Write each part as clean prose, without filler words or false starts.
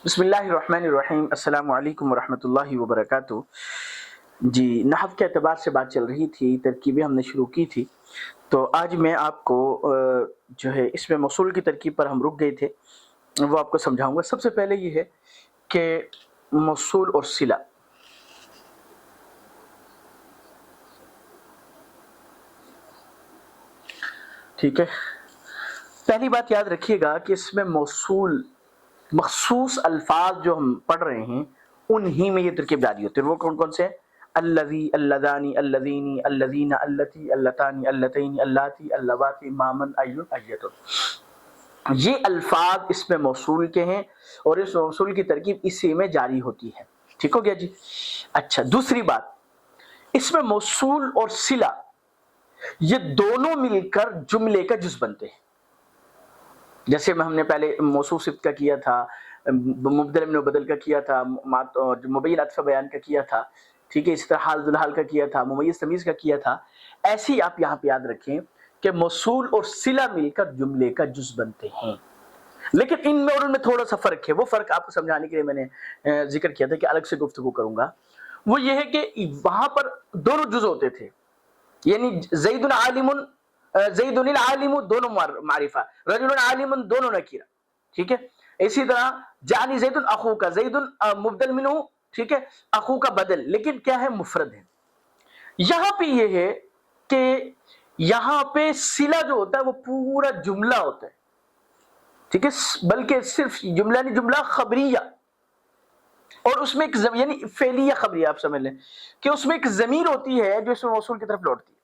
بسم اللہ الرحمن الرحیم، السلام علیکم ورحمۃ اللہ وبرکاتہ۔ جی، نحو کے اعتبار سے بات چل رہی تھی، ترکیبیں ہم نے شروع کی تھی، تو آج میں آپ کو جو ہے اس میں موصول کی ترکیب پر ہم رک گئے تھے، وہ آپ کو سمجھاؤں گا۔ سب سے پہلے یہ ہے کہ موصول اور صلہ، ٹھیک ہے۔ پہلی بات یاد رکھیے گا کہ اس میں موصول مخصوص الفاظ جو ہم پڑھ رہے ہیں انہی میں یہ ترکیب جاری ہوتی ہے۔ وہ کون کون سے ہیں؟ الذی، اللذانی، اللذینی، اللذین، اللتی، اللتانی، اللتین، اللاتی، اللواتی، مامن، ایون، ایتن۔ یہ الفاظ اس میں موصول کے ہیں اور اس موصول کی ترکیب اسی میں جاری ہوتی ہے۔ ٹھیک ہو گیا جی؟ اچھا، دوسری بات، اس میں موصول اور صلہ یہ دونوں مل کر جملے کا جز بنتے ہیں۔ جیسے ہم نے پہلے موصوف صفت کا کیا تھا، مبدل من بدل کا کیا تھا، مبین عطف بیان کا کیا تھا، ٹھیک ہے، اس طرح حال ذو الحال کا کیا تھا، ممیز تمیز کا کیا تھا۔ ایسے ہی آپ یہاں پہ یاد رکھیں کہ موصول اور صلہ مل کر جملے کا جز بنتے ہیں، لیکن ان میں اور ان میں تھوڑا سا فرق ہے۔ وہ فرق آپ کو سمجھانے کے لیے میں نے ذکر کیا تھا کہ الگ سے گفتگو کروں گا۔ وہ یہ ہے کہ وہاں پر دونوں جز ہوتے تھے، یعنی زید عالم، زید العالم دونوں معرفہ، رجل عالم دونوں نکیرہ، ٹھیک ہے۔ اسی طرح جعلی زید اخو کا، زید مبدل منہ، ٹھیک ہے، اخو کا بدل، لیکن کیا ہے؟ مفرد ہے۔ یہاں پہ یہ ہے کہ یہاں پہ صلہ جو ہوتا ہے وہ پورا جملہ ہوتا ہے، ٹھیک ہے، بلکہ صرف جملہ نہیں، جملہ خبریہ، اور اس میں ایک یعنی فعلیہ خبریہ، آپ سمجھ لیں کہ اس میں ایک ضمیر ہوتی ہے جو اس میں موصول کی طرف لوٹتی ہے۔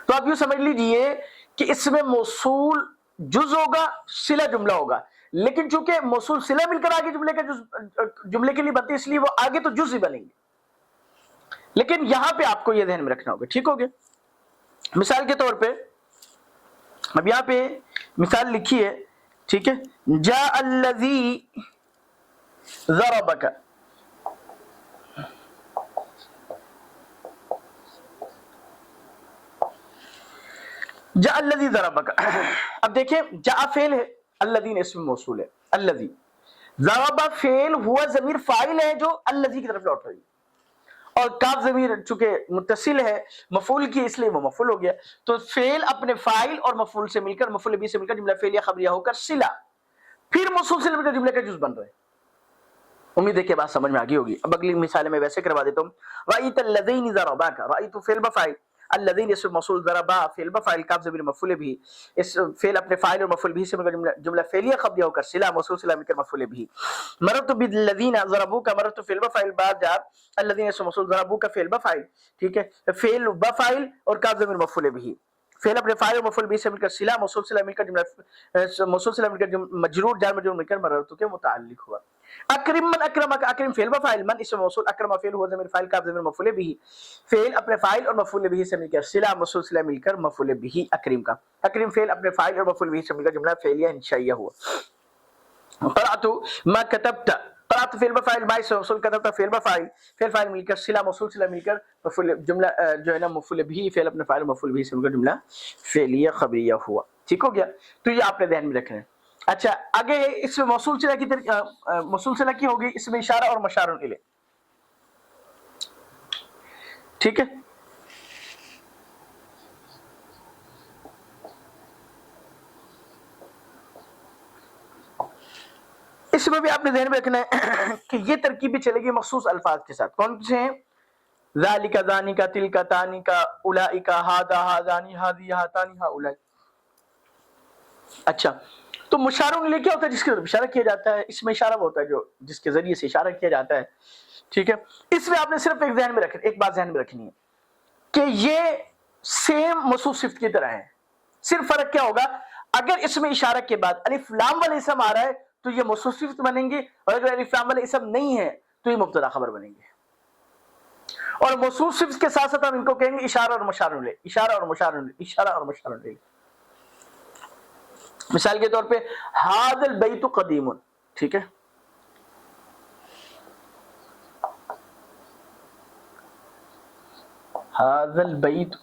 تو آپ یوں سمجھ لیجئے کہ اس میں موصول جز ہوگا، صلہ جملہ ہوگا، لیکن چونکہ موصول صلہ مل کر آگے جملے کے لیے بنتی ہے، اس لیے وہ آگے تو جز ہی بنیں گے، لیکن یہاں پہ آپ کو یہ ذہن میں رکھنا ہوگا۔ ٹھیک ہو گیا؟ مثال کے طور پہ اب یہاں پہ مثال لکھی ہے، ٹھیک ہے، جاء الذی ضربک، جاء الذی ضربک۔ اب دیکھیں، جاء فعل ہے، الذی اسم موصول ہے، الذی، ضرب فعل، ہوا ضمیر فاعل ہے جو الذی کی طرف لوٹ رہی ہے، اور کاف ضمیر چونکہ متصل ہے مفعول کی، اس لیے وہ مفعول ہو گیا۔ تو فعل اپنے فاعل اور مفعول سے مل کر، مفعول بھی سے مل کر جملہ فعلیہ خبریہ ہو کر صلہ، پھر موصول سے مل کر جملے کا جز بن رہے ہیں۔ امید ہے کہ بات سمجھ میں آگئی ہوگی۔ اب اگلی مثال میں ویسے کروا دیتا ہوں۔ رأیت الذین ضرباک، رأیت فعل بفاعل، الذین اسم موصول، ضربا فعل بفاعل، کاف ضمیر مفعول بھی، اس فعل اپنے فاعل اور مفعول بھی سے مل کر جملہ فعلیہ خبریہ ہو کر صلہ، موصول صلہ مل کر مفعول بھی۔ مررت بالذین ضربوک، مررت فعل بفاعل، بعد جاء الذین اسم موصول، ضربوک فعل بفاعل، ٹھیک ہے، فعل بفاعل اور کاف ضمیر مفعول بھی، فعل اپنے فاعل اور مفعول بھی سے مل کر صلہ، موصول صلہ مل کر جملہ، موصول صلہ مل کر مجرور جار مجرور مل کر مررت کے متعلق ہوا۔ اکرم من اکرمک، اکرم فعل بفاعل، من اسم موصول، اکرم فعل ہوا ضمیر فاعل، کاف ضمیر مفعول بھی، فعل اپنے فاعل اور مفعول بھی سے مل کر صلہ، موصول صلہ مل کر مفعول بھی اکرم کا، اکرم فعل اپنے فاعل اور مفعول بھی سے مل کر جملہ فعلیہ انشائیہ ہوا۔ قرأت ما كتبت، قرأت فعل بفاعل، باعث موصول، كتبت فعل بفاعل، فعل فاعل مل کر صلہ، موصول صلہ مل کر مفعول، جملہ جو ہے نا مفعول بھی، فعل اپنے فاعل مفعول بھی سے مل کر جملہ فعلیہ خبریہ ہوا۔ ٹھیک ہو گیا؟ تو یہ آپ نے ذہن میں رکھنا ہے۔ اچھا، آگے اس میں موصول صلہ کی موصول صلہ کی ہوگی، اس میں اشارہ اور مشار الیہ، ٹھیک ہے۔ اس میں بھی آپ نے ذہن میں رکھنا ہے کہ یہ ترکیبیں چلے گی مخصوص الفاظ کے ساتھ۔ کون سے ہیں؟ ذالک، ذانک، تلک، تانک، اولئک، ھذا، ھذان، ھذی، ھاتان، ھؤلاء۔ اچھا، تو مشار الیہ کیا ہوتا ہے؟ جس کی طرف اشارہ کیا جاتا ہے۔ اس میں اشارہ وہ ہوتا ہے جو جس کے ذریعے سے اشارہ کیا جاتا ہے، ٹھیک ہے۔ اس میں آپ نے صرف ایک بات ذہن میں رکھنی ہے کہ یہ سیم موصوف صفت کی طرح ہے، صرف فرق کیا ہوگا؟ اگر اس میں اشارہ کے بعد الف لام والے اسم آ رہا ہے تو یہ موصوف صفت بنیں گے، اور اگر الف لام والے اسم نہیں ہے تو یہ مبتدا خبر بنیں گے۔ اور موصوف صفت کے ساتھ ساتھ ہم ان کو کہیں گے اشارہ اور مشار الیہ، اشارہ اور مشار الیہ، اشارہ اور مشار الیہ۔ مثال کے طور پہ ھذا البیت قدیم، ٹھیک ہے، ھذا البیت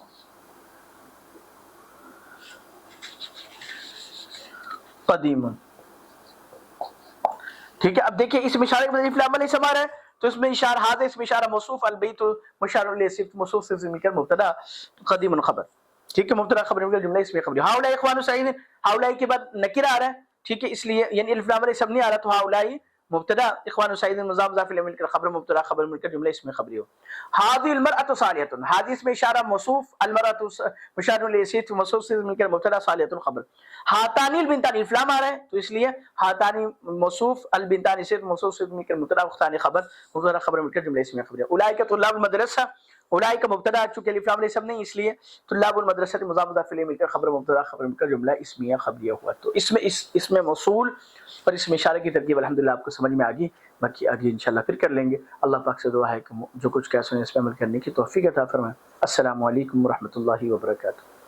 قدیم، ٹھیک ہے. اب دیکھیے اس میں اشارے کے بدلے الف لام الاسم آ رہا ہے تو اس میں اشارہ حاضر، اس میں اشارہ موصوف، البیت مشار الیہ صفت موصوف سے مل کر مبتدا قدیم خبر. ٹھیک ہے، مبتدا خبر مل کر جملہ اس میں خبر. ہؤلاء اخوان سعید، ہؤلاء کے بعد نکرہ آ رہا ہے. ٹھیک ہے، اس لیے یعنی الف لام الاسم نہیں آ رہا تو ہؤلاء مبتدا اخوان سعید مضاف مضاف الیہ مل کر خبر مبتدا خبر مل کر جملہ اس میں خبری ہو. هذه المرأة صالحة، هذه اس میں اشارہ موصوف، المرأة مشار الیہ صفت موصوف سے مل کر مبتدا صالحة خبر. ہاتان البنتان الف لام آ رہا ہے تو اس لیے ہاتانی موصوف، البنتان صفت موصوف سے مل کر مبتدا اختان خبر مبتدا خبر مل کر جملہ اس میں خبر. اولئک طلاب المدرسہ، اولئک مبتدا چونکہ الف لام الاسم نہیں اس لیے طلاب المدرسہ مضاف مضاف الیہ مل کر خبر مبتدا خبر مل کر جملہ اسمیہ خبریہ ہوا. تو اس میں موصول اور اس میں اشارے کی ترکیب الحمدللہ آپ کو سمجھ میں آ گئی. باقی آگے انشاءاللہ پھر کر لیں گے. اللہ پاک سے دعا ہے کہ جو کچھ کہہ سنیں اس پہ عمل کرنے کی توفیق عطا فرمائے. السلام علیکم ورحمۃ اللہ وبرکاتہ.